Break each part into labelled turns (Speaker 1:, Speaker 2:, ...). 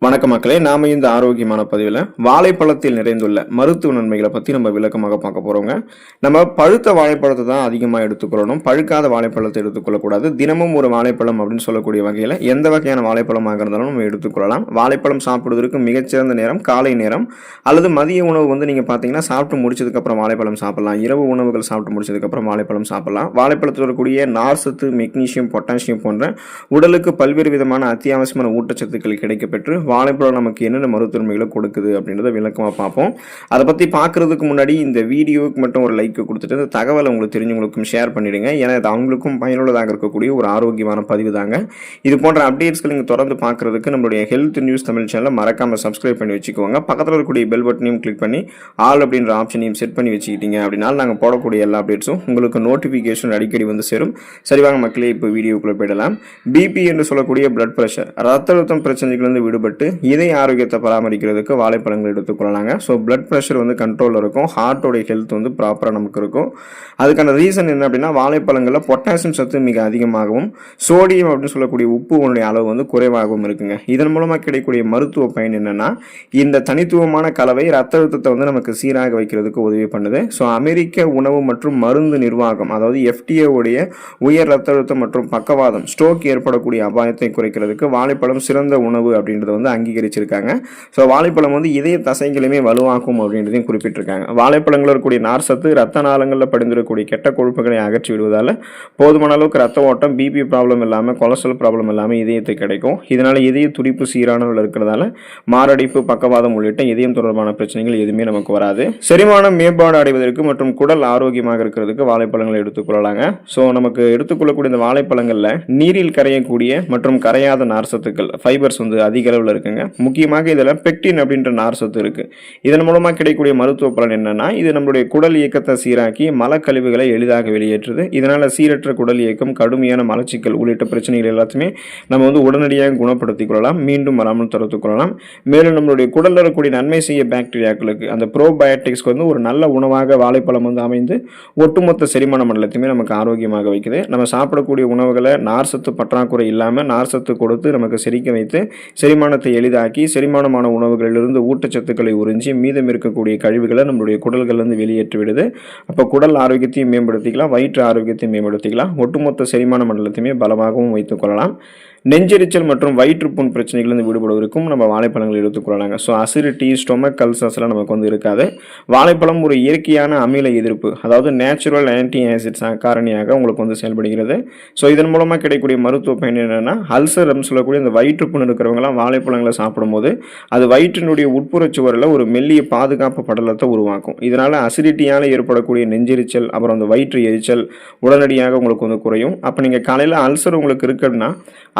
Speaker 1: வணக்க மக்களே, நாம இந்த ஆரோக்கியமான பதிவில் வாழைப்பழத்தில் நிறைந்துள்ள மருத்துவ நன்மைகளை பற்றி நம்ம விளக்கமாக பார்க்க போகிறோங்க. நம்ம பழுத்த வாழைப்பழத்தை தான் அதிகமாக எடுத்துக்கொள்ளணும், பழுக்காத வாழைப்பழத்தை எடுத்துக்கொள்ளக்கூடாது. தினமும் ஒரு வாழைப்பழம் அப்படின்னு சொல்லக்கூடிய வகையில் எந்த வகையான வாழைப்பழமாக இருந்தாலும் நம்ம எடுத்துக்கொள்ளலாம். வாழைப்பழம் சாப்பிடுவதற்கு மிகச்சிறந்த நேரம் காலை நேரம் அல்லது மதிய உணவு நீங்கள் பார்த்தீங்கன்னா சாப்பிட்டு முடிச்சதுக்கப்புறம் வாழைப்பழம் சாப்பிடலாம். இரவு உணவுகள் சாப்பிட்டு முடிச்சதுக்கப்புறம் வாழைப்பழம் சாப்பிடலாம். வாழைப்பழத்தில் இருக்கக்கூடிய நார்சத்து, மெக்னீசியம், பொட்டாசியம் போன்ற உடலுக்கு பல்வேறு விதமான அத்தியாவசியமான ஊட்டச்சத்துக்கள் கிடைக்கப்பெற்று வாழைப்பழம் நமக்கு என்னென்ன மருத்துவமைகளை கொடுக்குது அப்படின்றத விளக்கமாக பார்ப்போம். அதை பற்றி பார்க்குறதுக்கு முன்னாடி இந்த வீடியோவுக்கு மட்டும் ஒரு லைக் கொடுத்துட்டு இந்த தகவலை உங்களுக்கு தெரிஞ்சவங்களுக்கும் ஷேர் பண்ணிவிடுங்க. ஏன்னா இது அவங்களுக்கும் பயனுள்ளதாக இருக்கக்கூடிய ஒரு ஆரோக்கியமான பதிவு தாங்க. இது போன்ற அப்டேட்ஸ்கள் நீங்கள் தொடர்ந்து பார்க்குறதுக்கு நம்மளுடைய ஹெல்த் நியூஸ் தமிழ் சேனலை மறக்காமல் சப்ஸ்கிரைப் பண்ணி வச்சுக்கோங்க. பக்கத்தில் இருக்கக்கூடிய பெல் பட்டனையும் கிளிக் பண்ணி ஆல் அப்படின்ற ஆப்ஷனையும் செட் பண்ணி வச்சுக்கிட்டீங்க அப்படின்னா நாங்கள் போடக்கூடிய எல்லா அப்டேட்ஸும் உங்களுக்கு நோட்டிஃபிகேஷன் அடிக்கடி வந்து சேரும். சரிவாங்க மக்களே, இப்போ வீடியோக்குள்ளே போயிடலாம். பிபி என்று சொல்லக்கூடிய பிளட் ப்ரெஷர், ரத்த அழுத்தம் பிரச்சனைகளிலிருந்து விடுபட்டு இதய ஆரோக்கியத்தை பராமரிக்கிறதுக்கு வாழைப்பழங்கள் எடுத்துக்கொள்ளலாங்க. ஸோ பிளட் ப்ரெஷர் கண்ட்ரோலில் இருக்கும், ஹார்ட்டோடைய ஹெல்த் ப்ராப்பராக நமக்கு இருக்கும். அதுக்கான ரீசன் என்ன அப்படின்னா வாழைப்பழங்களில் பொட்டாசியம் சத்து மிக அதிகமாகவும் சோடியம் அப்படின்னு சொல்லக்கூடிய உப்பு அளவு குறைவாகவும் இருக்குங்க. இதன் மூலமாக கிடைக்கக்கூடிய மருத்துவ பயன் என்னன்னா இந்த தனித்துவமான கலவை ரத்த அழுத்தத்தை நமக்கு சீராக வைக்கிறதுக்கு உதவி பண்ணுது. ஸோ அமெரிக்க உணவு மற்றும் மருந்து நிர்வாகம், அதாவது FDA உடைய உயர் ரத்த அழுத்தம் மற்றும் பக்கவாதம், ஸ்ட்ரோக் ஏற்படக்கூடிய அபாயத்தை குறைக்கிறதுக்கு வாழைப்பழம் சிறந்த உணவு அப்படின்றத அங்கீகரிச்சிருக்காங்க. ஸோ வாழைப்பழம் இதய தசைகளுமே வலுவாக்கும் அப்படின்றதையும் குறிப்பிட்டிருக்காங்க. வாழைப்பழங்களில் இருக்கக்கூடிய நார் சத்து ரத்த நாளங்களில் படிந்திருக்கக்கூடிய கெட்ட கொழுப்புகளை அகற்றி விடுவதால் போதுமான அளவுக்கு ரத்த ஓட்டம், பிபி ப்ராப்ளம் இல்லாமல், கொலஸ்ட்ரால் ப்ராப்ளம் இல்லாமல் இதயத்தை கிடைக்கும். இதனால் இதய துடிப்பு சீரானவில் இருக்கிறதால மாரடைப்பு, பக்கவாதம் உள்ளிட்ட இதயம் தொடர்பான பிரச்சனைகள் எதுவுமே நமக்கு வராது. செரிமானம் மேம்பாடு அடைவதற்கு மற்றும் குடல் ஆரோக்கியமாக இருக்கிறதுக்கு வாழைப்பழங்களை எடுத்துக்கொள்ளலாங்க. ஸோ நமக்கு எடுத்துக்கொள்ளக்கூடிய இந்த வாழைப்பழங்களில் நீரில் கரையக்கூடிய மற்றும் கரையாத நார் சத்துக்கள், ஃபைபர்ஸ் அதிக அளவில் இருக்குங்க. முக்கியமாக இதில் பெக்டின் அப்படின்ற நார் சத்து இருக்கு. இதன் மூலமாக கிடைக்கக்கூடிய மருத்துவ பலன் என்னன்னா இது நம்மளுடைய குடல் இயக்கத்தை சீராக்கி மலக்கழிவுகளை எளிதாக வெளியேற்றுது. இதனால சீரற்ற குடல் இயக்கம், கடுமையான மலச்சிக்கல் உள்ளிட்ட பிரச்சனைகள் எல்லாத்தையுமே நம்ம உடனடியாக குணப்படுத்திக் கொள்ளலாம், மீண்டும் வராமல் தடுத்துக் கொள்ளலாம். மேலும் நம்மளுடைய குடலில் இருக்கக்கூடிய நன்மை செய்ய பாக்டீரியாக்களுக்கு, அந்த ப்ரோபயோட்டிக்ஸ்க்கு ஒரு நல்ல உணவாக வாழைப்பழம் அமைந்து ஒட்டுமொத்த செரிமான மண்டலத்தையுமே நமக்கு ஆரோக்கியமாக வைக்குது. நம்ம சாப்பிடக்கூடிய உணவுகளை நார் சத்து பற்றாக்குறை இல்லாமல் நார் சத்து கொடுத்து நமக்கு செரிக்க வைத்து செரிமானத்தை எளிதாக்கி செரிமானமான உணவுகளிலிருந்து ஊட்டச்சத்துக்களை உறிஞ்சி மீதம் இருக்கக்கூடிய கழிவுகளை நம்மளுடைய குடல்களிலிருந்து வெளியேற்றி விடுது. அப்போ குடல் ஆரோக்கியத்தையும் மேம்படுத்திக்கலாம், வயிற்று ஆரோக்கியத்தையும் மேம்படுத்திக்கலாம், ஒட்டுமொத்த செரிமான மண்டலத்தையுமே பலமாகவும் வைத்துக் கொள்ளலாம். நெஞ்செரிச்சல் மற்றும் வயிற்றுப்புண் பிரச்சனைகளிலிருந்து விடுபடுவதற்கும் நம்ம வாழைப்பழங்கள் எடுத்துக்கொள்ளலாங்க. ஸோ அசிடிட்டி, ஸ்டொமக் அல்சர்ஸ்லாம் நமக்கு இருக்காது. வாழைப்பழம் ஒரு இயற்கையான அமில எதிர்ப்பு, அதாவது நேச்சுரல் ஆன்டி ஆசிட் காரணியாக உங்களுக்கு செயல்படுகிறது. ஸோ இதன் மூலமாக கிடைக்கக்கூடிய மருத்துவ பயன் என்னென்னா அல்சர் சொல்லக்கூடிய இந்த வயிற்றுப்புண் இருக்கிறவங்களாம் வாழைப்பழங்களை சாப்பிடும்போது அது வயிற்றினுடைய உட்புற சுவரில் ஒரு மெல்லிய பாதுகாப்பு படலத்தை உருவாக்கும். இதனால் அசிடிட்டியால் ஏற்படக்கூடிய நெஞ்செரிச்சல், அப்புறம் அந்த வயிற்று எரிச்சல் உடனடியாக உங்களுக்கு குறையும். அப்போ நீங்கள் காலையில் அல்சர் உங்களுக்கு இருக்குன்னா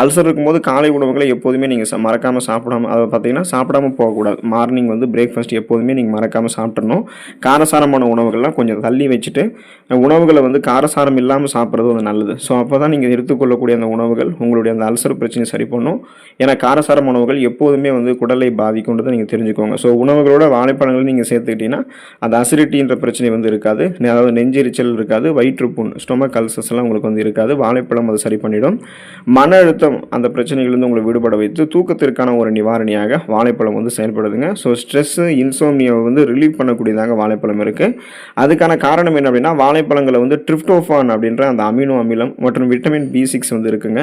Speaker 1: அல்சர் இருக்கும்போது காலை உணவுகளை எப்போதுமே நீங்கள் மறக்காமல் சாப்பிடாம, அதை பார்த்தீங்கன்னா சாப்பிடாமல் போகக்கூடாது. மார்னிங் பிரேக்ஃபாஸ்ட் எப்போதுமே நீங்கள் மறக்காமல் சாப்பிட்றணும். காரசாரமான உணவுகள்லாம் கொஞ்சம் தள்ளி வச்சுட்டு உணவுகளை காரசாரம் இல்லாமல் சாப்பிட்றது நல்லது. ஸோ அப்போ தான் நீங்கள் எடுத்துக்கொள்ளக்கூடிய அந்த உணவுகள் உங்களுடைய அந்த அல்சர் பிரச்சனை சரி பண்ணும். ஏன்னா காரசாரம் உணவுகள் எப்போதுமே குடலை பாதிக்கும்ன்றதை நீங்கள் தெரிஞ்சுக்கோங்க. ஸோ உணவுகளோட வாழைப்பழங்கள் நீங்கள் சேர்த்துக்கிட்டீங்கன்னா அந்த அசிடிட்டின்ற பிரச்சனை இருக்காது, அதாவது நெஞ்செரிச்சல் இருக்காது, வயிற்றுப்புண், ஸ்டொமக் அல்சர்ஸ்லாம் உங்களுக்கு இருக்காது. வாழைப்பழம் அதை சரி பண்ணிடும். மன அழுத்தம் அந்த பிரச்சனைகளிலிருந்து உங்களை விடுபட வைத்து தூக்கத்திற்கான ஒரு நிவாரணியாக வாழைப்பழம் செயல்படுதுங்க. ஸோ ஸ்ட்ரெஸ், இன்சோம்னியாவை ரிலீவ் பண்ணக்கூடியதாக வாழைப்பழம் இருக்குது. அதுக்கான காரணம் என்ன அப்படின்னா வாழைப்பழங்களை ட்ரிப்டோஃபான் அப்படின்ற அந்த அமினோ அமிலம் மற்றும் விட்டமின் B6 இருக்குங்க.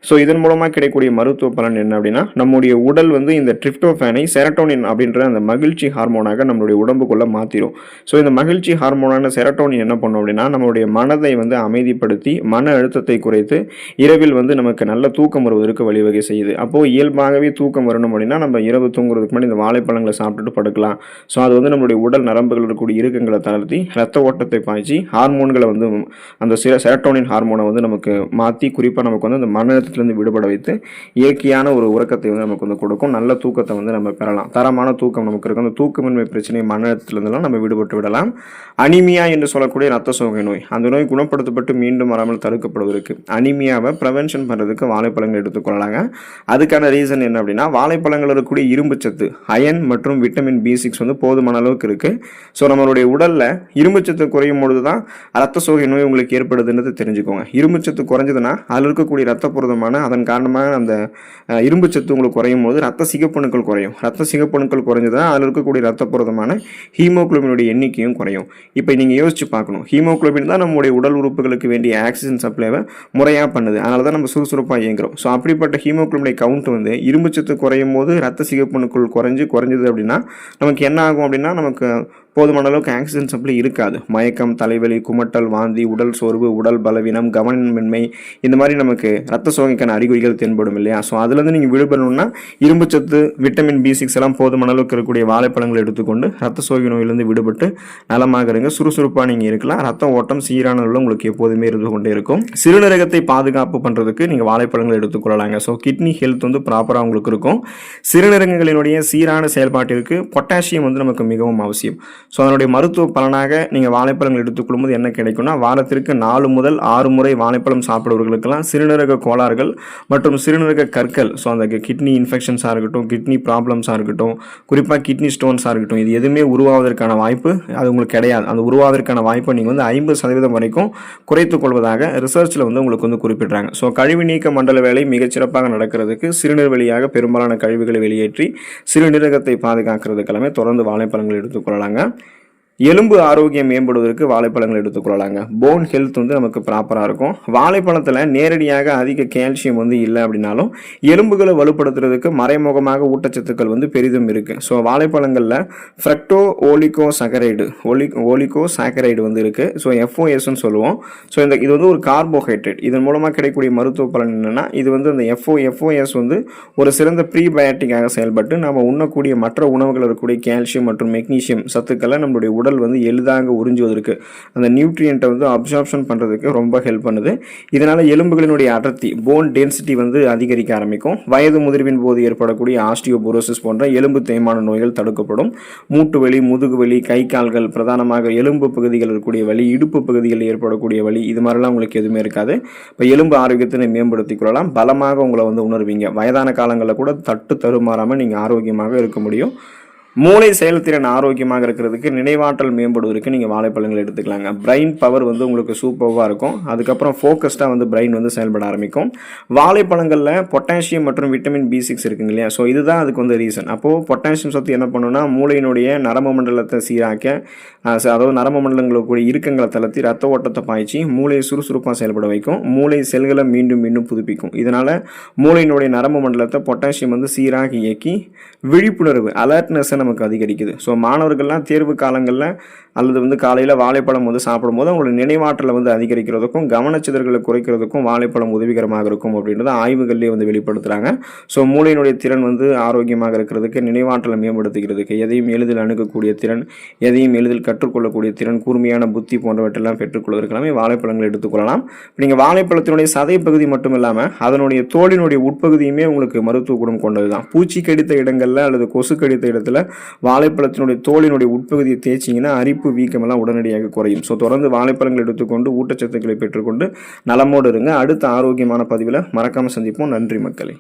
Speaker 1: ஸோ இதன் மூலமாக கிடைக்கக்கூடிய மருத்துவ பலன் என்ன அப்படின்னா நம்முடைய உடல் இந்த ட்ரிப்டோஃபானை செரட்டோனின் அப்படின்ற அந்த மகிழ்ச்சி ஹார்மோனாக நம்மளுடைய உடம்புக்குள்ளே மாற்றிடும். ஸோ இந்த மகிழ்ச்சி ஹார்மோனான செரட்டோனின் என்ன பண்ணும் அப்படின்னா நம்மளுடைய மனதை அமைதிப்படுத்தி மன அழுத்தத்தை குறைத்து இரவில் நமக்கு நல்ல தூக்கம் வருவதற்கு வழிவகை செய்யுது. அப்போது இயல்பாகவே தூக்கம் வரணும் அப்படின்னா நம்ம இரவு தூங்குறதுக்கு முன்னாடி இந்த வாழைப்பழங்களை சாப்பிட்டுட்டு படுக்கலாம். ஸோ அது நம்மளுடைய உடல் நரம்புகள் இருக்கக்கூடிய இறுக்கங்களை தளர்த்தி ரத்த ஓட்டத்தை பாய்ச்சி ஹார்மோன்களை அந்த செரட்டோனின் ஹார்மோனை நமக்கு மாற்றி குறிப்பாக நமக்கு அந்த மன அழுத்தத்திலிருந்து விடுபட வைத்து இயற்கையான ஒரு உறக்கத்தை நமக்கு கொடுக்கும். நல்ல தூக்கத்தை நம்ம பெறலாம். தரமான தூக்கம் நமக்கு இருக்கும். அந்த தூக்கமின்மை பிரச்சனை, மன அழுத்தத்திலிருந்தெல்லாம் நம்ம விடுபட்டு விடலாம். அனிமியா என்று சொல்லக்கூடிய ரத்த சோகை நோய், அந்த நோய் குணப்படுத்தப்பட்டு மீண்டும் வராமல் தடுக்கப்படுவதற்கு, அனிமியாவை ப்ரிவென்ஷன் பண்ணுறதுக்கு வாழைப்பழங்கள் வாழைப்பழங்கள் எடுத்துக்கொள்ளலாங்க. அதுக்கான ரீசன் என்ன அப்படின்னா, வாழைப்பழங்கள் இருக்கக்கூடிய இரும்பு சத்து, அயன் மற்றும் விட்டமின் B6 வந்து போதுமான அளவுக்கு இருக்குது. ஸோ நம்மளுடைய உடலில் இரும்பு சத்து குறையும் பொழுது தான் ரத்த சோகை நோய் உங்களுக்கு ஏற்படுதுன்றது தெரிஞ்சுக்கோங்க. இரும்பு சத்து குறைஞ்சதுன்னா அதில் இருக்கக்கூடிய ரத்த புரதமான அதன் காரணமாக அந்த இரும்பு சத்து உங்களுக்கு குறையும் போது ரத்த சிகப்பணுக்கள் குறையும். ரத்த சிகப்பணுக்கள் குறைஞ்சதுன்னா அதில் இருக்கக்கூடிய ரத்த புரதமான ஹீமோகுளோபினுடைய எண்ணிக்கையும் குறையும். இப்போ நீங்கள் யோசிச்சு பார்க்கணும், ஹீமோகுளோபின் தான் நம்முடைய உடல் உறுப்புகளுக்கு வேண்டிய ஆக்சிஜன் சப்ளைவை முறையாக பண்ணுது. அதனால தான் நம்ம சுறுசுறுப்பாக இயங்குறோம். ஸோ அப்படிப்பட்ட ஹீமோகுளோபினுடைய கவுண்ட் வந்து இரும்பு சத்து குறையும் போது ரத்த சிகப்பணுக்கள் குறைஞ்சது அப்படின்னா நமக்கு என்ன ஆகும் அப்படின்னா, நமக்கு போதுமான அளவுக்கு ஆக்சிஜன் சப்ளை இருக்காது. மயக்கம், தலைவலி, குமட்டல், வாந்தி, உடல் சோர்வு, உடல் பலவீனம், கவனமின்மை, இந்த மாதிரி நமக்கு ரத்த சோகைக்கான அறிகுறிகள் தென்படும் இல்லையா? ஸோ அதுலேருந்து நீங்கள் விடுபடணும்னா இரும்பு சத்து, விட்டமின் B6 எல்லாம் போதுமான அளவுக்கு இருக்கக்கூடிய வாழைப்பழங்கள் எடுத்துக்கொண்டு ரத்த சோகை நோயிலிருந்து விடுபட்டு நலமாக இருங்க. சுறுசுறுப்பாக நீங்கள் இருக்கலாம். ரத்த ஓட்டம் சீரான உங்களுக்கு எப்போதுமே இருந்து கொண்டே இருக்கும். சிறுநீரகத்தை பாதுகாப்பு பண்ணுறதுக்கு நீங்கள் வாழைப்பழங்கள் எடுத்துக்கொள்ளலாங்க. ஸோ கிட்னி ஹெல்த் வந்து ப்ராப்பராக உங்களுக்கு இருக்கும். சிறுநீரகங்களினுடைய சீரான செயல்பாட்டிற்கு பொட்டாசியம் வந்து நமக்கு மிகவும் அவசியம். ஸோ அதனுடைய மருத்துவ பலனாக நீங்கள் வாழைப்பழங்கள் எடுத்துக்கொள்ளும்போது என்ன கிடைக்கும்னா, வாரத்திற்கு 4 முதல் 6 முறை வாழைப்பழம் சாப்பிடுவர்களுக்கெல்லாம் சிறுநீரக கோளாறுகள் மற்றும் சிறுநீரக கற்கள், ஸோ அந்த கிட்னி இன்ஃபெக்ஷன்ஸாக இருக்கட்டும், கிட்னி ப்ராப்ளம்ஸாக இருக்கட்டும், குறிப்பாக கிட்னி ஸ்டோன்ஸாக இருக்கட்டும், இது எதுவுமே உருவாவதற்கான வாய்ப்பு அது உங்களுக்கு கிடையாது. அந்த உருவாவதற்கான வாய்ப்பை நீங்கள் வந்து 50% வரைக்கும் குறைத்துக் கொள்வதாக ரிசர்ச்சில் வந்து உங்களுக்கு வந்து குறிப்பிட்றாங்க. ஸோ கழிவு நீக்க மண்டல வேலை மிகச்சிறப்பாக நடக்கிறதுக்கு சிறுநீர் வழியாக பெரும்பாலான கழிவுகளை வெளியேற்றி சிறுநீரகத்தை பாதுகாக்கிறதுக்கெல்லாமே தொடர்ந்து வாழைப்பழங்கள் எடுத்துக்கொள்ளலாங்க. எலும்பு ஆரோக்கியம் மேம்படுவதற்கு வாழைப்பழங்கள் எடுத்துக்கொள்ளலாங்க. போன் ஹெல்த் வந்து நமக்கு ப்ராப்பராக இருக்கும். வாழைப்பழத்தில் நேரடியாக அதிக கால்சியம் வந்து இல்லை அப்படின்னாலும் எலும்புகளை வலுப்படுத்துறதுக்கு மறைமுகமாக ஊட்டச்சத்துக்கள் வந்து பெரிதும் இருக்குது. ஸோ வாழைப்பழங்களில் ஃப்ரக்டோ ஓலிகோ சாக்கரைடு வந்து இருக்குது. ஸோ FOSன்னு சொல்லுவோம். ஸோ இது வந்து ஒரு கார்போஹைட்ரேட். இதன் மூலமாக கிடைக்கக்கூடிய மருத்துவ பலன் என்னென்னா, இது வந்து அந்த FOS வந்து ஒரு சிறந்த ப்ரீபயோட்டிக்காக செயல்பட்டு நம்ம உண்ணக்கூடிய மற்ற உணவுகள் இருக்கக்கூடிய கால்சியம் மற்றும் மெக்னீசியம் சத்துக்களை நம்மளுடைய உடல் வந்து எளிதாக உறிஞ்சுவதற்கு, அந்த நியூட்ரியன்ட்டை வந்து அப்சார்ப்ஷன் பண்ணுறதுக்கு ரொம்ப ஹெல்ப் பண்ணுது. இதனால் எலும்புகளினுடைய அடர்த்தி, போன் டென்சிட்டி வந்து அதிகரிக்க ஆரம்பிக்கும். வயது முதிர்வின் போது ஏற்படக்கூடிய ஆஸ்டியோபோரோசிஸ் போன்ற எலும்பு தேய்மான நோய்கள் தடுக்கப்படும். மூட்டு வலி, முதுகு வலி, கை கால்கள், பிரதானமாக எலும்பு பகுதிகள் இருக்கக்கூடிய வலி, இடுப்பு பகுதிகளில் ஏற்படக்கூடிய வலி, இது மாதிரிலாம் உங்களுக்கு எதுவுமே இருக்காது. இப்போ எலும்பு ஆரோக்கியத்தை மேம்படுத்திக் கொள்ளலாம். பலமாக உங்களை வந்து உணர்வீங்க. வயதான காலங்களில் கூட தட்டு தருமாறாமல் நீங்கள் ஆரோக்கியமாக இருக்க முடியும். மூளை செயல்திறன் ஆரோக்கியமாக இருக்கிறதுக்கு, நினைவாற்றல் மேம்படுவதற்கு நீங்கள் வாழைப்பழங்கள் எடுத்துக்கலாங்க. பிரெயின் பவர் வந்து உங்களுக்கு சூப்பராக இருக்கும். அதுக்கப்புறம் ஃபோக்கஸ்டாக வந்து பிரெயின் வந்து செயல்பட ஆரம்பிக்கும். வாழைப்பழங்களில் பொட்டாசியம் மற்றும் விட்டமின் B6 இருக்குங்க இல்லையா? ஸோ இதுதான் அதுக்கு வந்து ரீசன். அப்போது பொட்டாசியம் சத்து என்ன பண்ணுன்னா, மூளையினுடைய நரம்பு மண்டலத்தை சீராக்க, அதாவது நரம்பு மண்டலங்களுக்குரிய இறுக்கங்களை தளர்த்தி ரத்த ஓட்டத்தை பாய்ச்சி மூளையை சுறுசுறுப்பாக செயல்பட வைக்கும். மூளை செல்களை மீண்டும் புதுப்பிக்கும். இதனால் மூளையினுடைய நரம்பு மண்டலத்தை பொட்டாசியம் வந்து சீராக இயக்கி விழிப்புணர்வு, அலர்ட்னஸை நமக்கு அதிகரிக்குது. ஸோ மாணவர்கள்லாம் தேர்வு காலங்களில் அல்லது வந்து காலையில் வாழைப்பழம் வந்து சாப்பிடும்போது அவங்களோட நினைவாற்றலை வந்து அதிகரிக்கிறதுக்கும் கவனச்சிதறல்களை குறைக்கிறதுக்கும் வாழைப்பழம் உதவிகரமாக இருக்கும் அப்படின்றத ஆய்வுகள்லேயே வந்து வெளிப்படுத்துகிறாங்க. ஸோ மூளையினுடைய திறன் வந்து ஆரோக்கியமாக இருக்கிறதுக்கு, நினைவாற்றலை மேம்படுத்துகிறதுக்கு, எதையும் எளிதில் அணுகக்கூடிய திறன், எதையும் எளிதில் கற்றுக்கொள்ளக்கூடிய திறன், கூர்மையான புத்தி போன்றவற்றெல்லாம் பெற்றுக்கொள்வதற்கெல்லாமே வாழைப்பழங்கள் எடுத்துக்கொள்ளலாம். நீங்கள் வாழைப்பழத்தினுடைய சதை பகுதி மட்டும் இல்லாமல் அதனுடைய தோலினுடைய உட்பகுதியுமே உங்களுக்கு மருத்துவ குணம் கொண்டது தான். பூச்சி கடித்த இடங்களில் அல்லது கொசு கடித்த இடத்துல வாழைப்பழத்தினுடைய தோலினுடைய உட்பகுதியை தேய்ச்சிங்கன்னா அரிப்பு, வீக்கமெல்லாம் உடனடியாக குறையும். ஸோ தொடர்ந்து வாழைப்பழங்கள் எடுத்துக்கொண்டு ஊட்டச்சத்துக்களை பெற்றுக்கொண்டு நலமோடு இருங்க. அடுத்த ஆரோக்கியமான பதிவில் மறக்காமல் சந்திப்போம். நன்றி மக்களே.